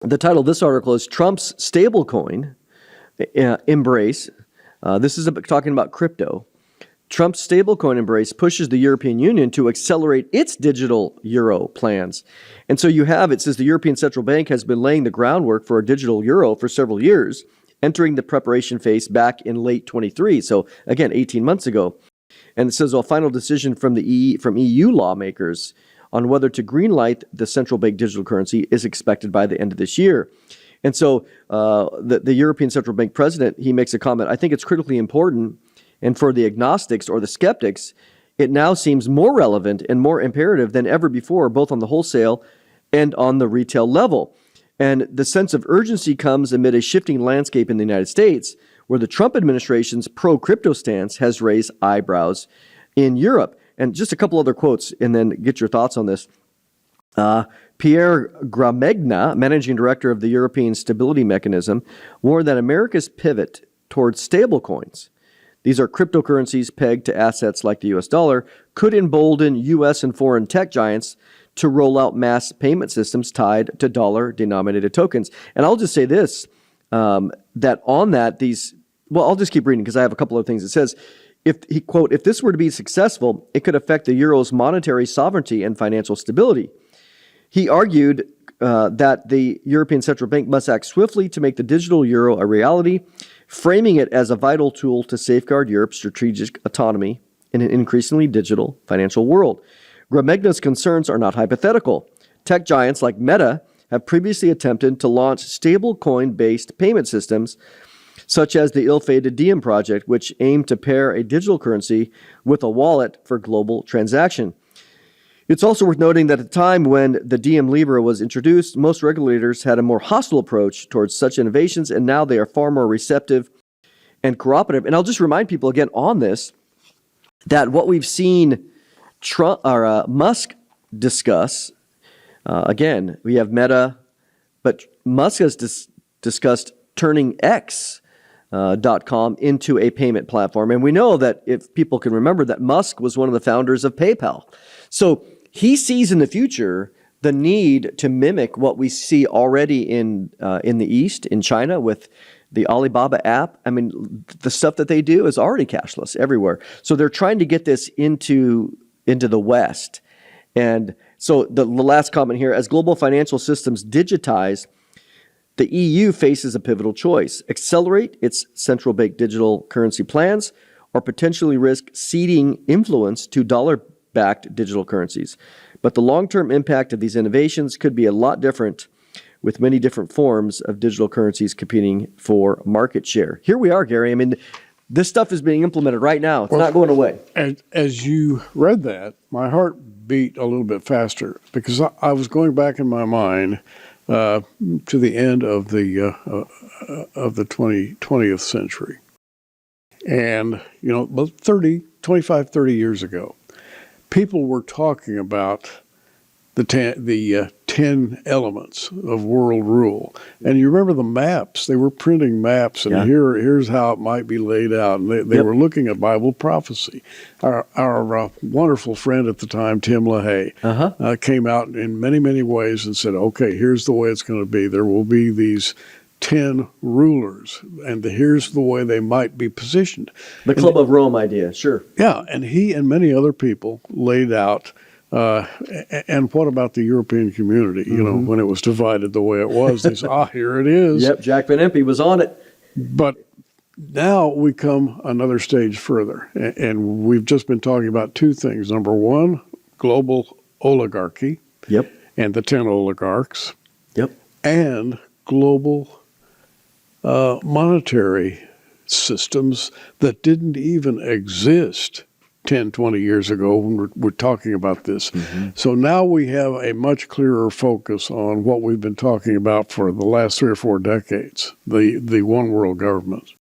The title of this article is Trump's Stablecoin Embrace. This is talking about crypto. Trump's stablecoin embrace pushes the European Union to accelerate its digital euro plans. And so it says the European Central Bank has been laying the groundwork for a digital euro for several years, entering the preparation phase back in late 23. So again, 18 months ago. And it says a final decision from EU lawmakers on whether to greenlight the central bank digital currency is expected by the end of this year. And so the European Central Bank president, he makes a comment, I think it's critically important, and for the agnostics or the skeptics, it now seems more relevant and more imperative than ever before, both on the wholesale and on the retail level. And the sense of urgency comes amid a shifting landscape in the United States, where the Trump administration's pro-crypto stance has raised eyebrows in Europe. And just a couple other quotes, and then get your thoughts on this. Pierre Gramegna, managing director of the European Stability Mechanism, warned that America's pivot towards stablecoins, these are cryptocurrencies pegged to assets like the US dollar, could embolden US and foreign tech giants to roll out mass payment systems tied to dollar-denominated tokens. And I'll just say this, that on that, I'll just keep reading because I have a couple of things. It says, if this were to be successful, it could affect the euro's monetary sovereignty and financial stability. He argued that the European Central Bank must act swiftly to make the digital euro a reality, framing it as a vital tool to safeguard Europe's strategic autonomy in an increasingly digital financial world. Gramegna's concerns are not hypothetical. Tech giants like Meta have previously attempted to launch stablecoin-based payment systems, such as the ill-fated Diem project, which aimed to pair a digital currency with a wallet for global transaction. It's also worth noting that at the time when the Diem Libra was introduced, most regulators had a more hostile approach towards such innovations, and now they are far more receptive and cooperative. And I'll just remind people again on this, that what we've seen Musk discuss, again, we have Meta, but Musk has discussed turning X.com into a payment platform. And we know that, if people can remember, that Musk was one of the founders of PayPal. So he sees in the future the need to mimic what we see already in the East, in China, with the Alibaba app. I mean, the stuff that they do is already cashless everywhere. So they're trying to get this into the West. And so the last comment here, as global financial systems digitize, the EU faces a pivotal choice: accelerate its central bank digital currency plans, or potentially risk ceding influence to dollar-backed digital currencies. But the long-term impact of these innovations could be a lot different, with many different forms of digital currencies competing for market share. Here we are, Gary. I mean, this stuff is being implemented right now. It's not going away. As you read that, my heart beat a little bit faster, because I was going back in my mind to the end of the 20th century. And, about 25, 30 years ago, people were talking about the 10 elements of world rule. And you remember the maps. They were printing maps, and here's how it might be laid out. And they were looking at Bible prophecy. Our wonderful friend at the time, Tim LaHaye, came out in many, many ways and said, okay, here's the way it's going to be. There will be these 10 rulers, and here's the way they might be positioned. The Club of Rome idea, sure. Yeah, and he and many other people laid out, and what about the European community, when it was divided the way it was? They said, here it is. Yep, Jack Van Impe was on it. But now we come another stage further, and we've just been talking about two things. Number one, global oligarchy. Yep. And the 10 oligarchs. Yep. And global monetary systems that didn't even exist 10, 20 years ago when we're talking about this. Mm-hmm. So now we have a much clearer focus on what we've been talking about for the last 3 or 4 decades, the one world government.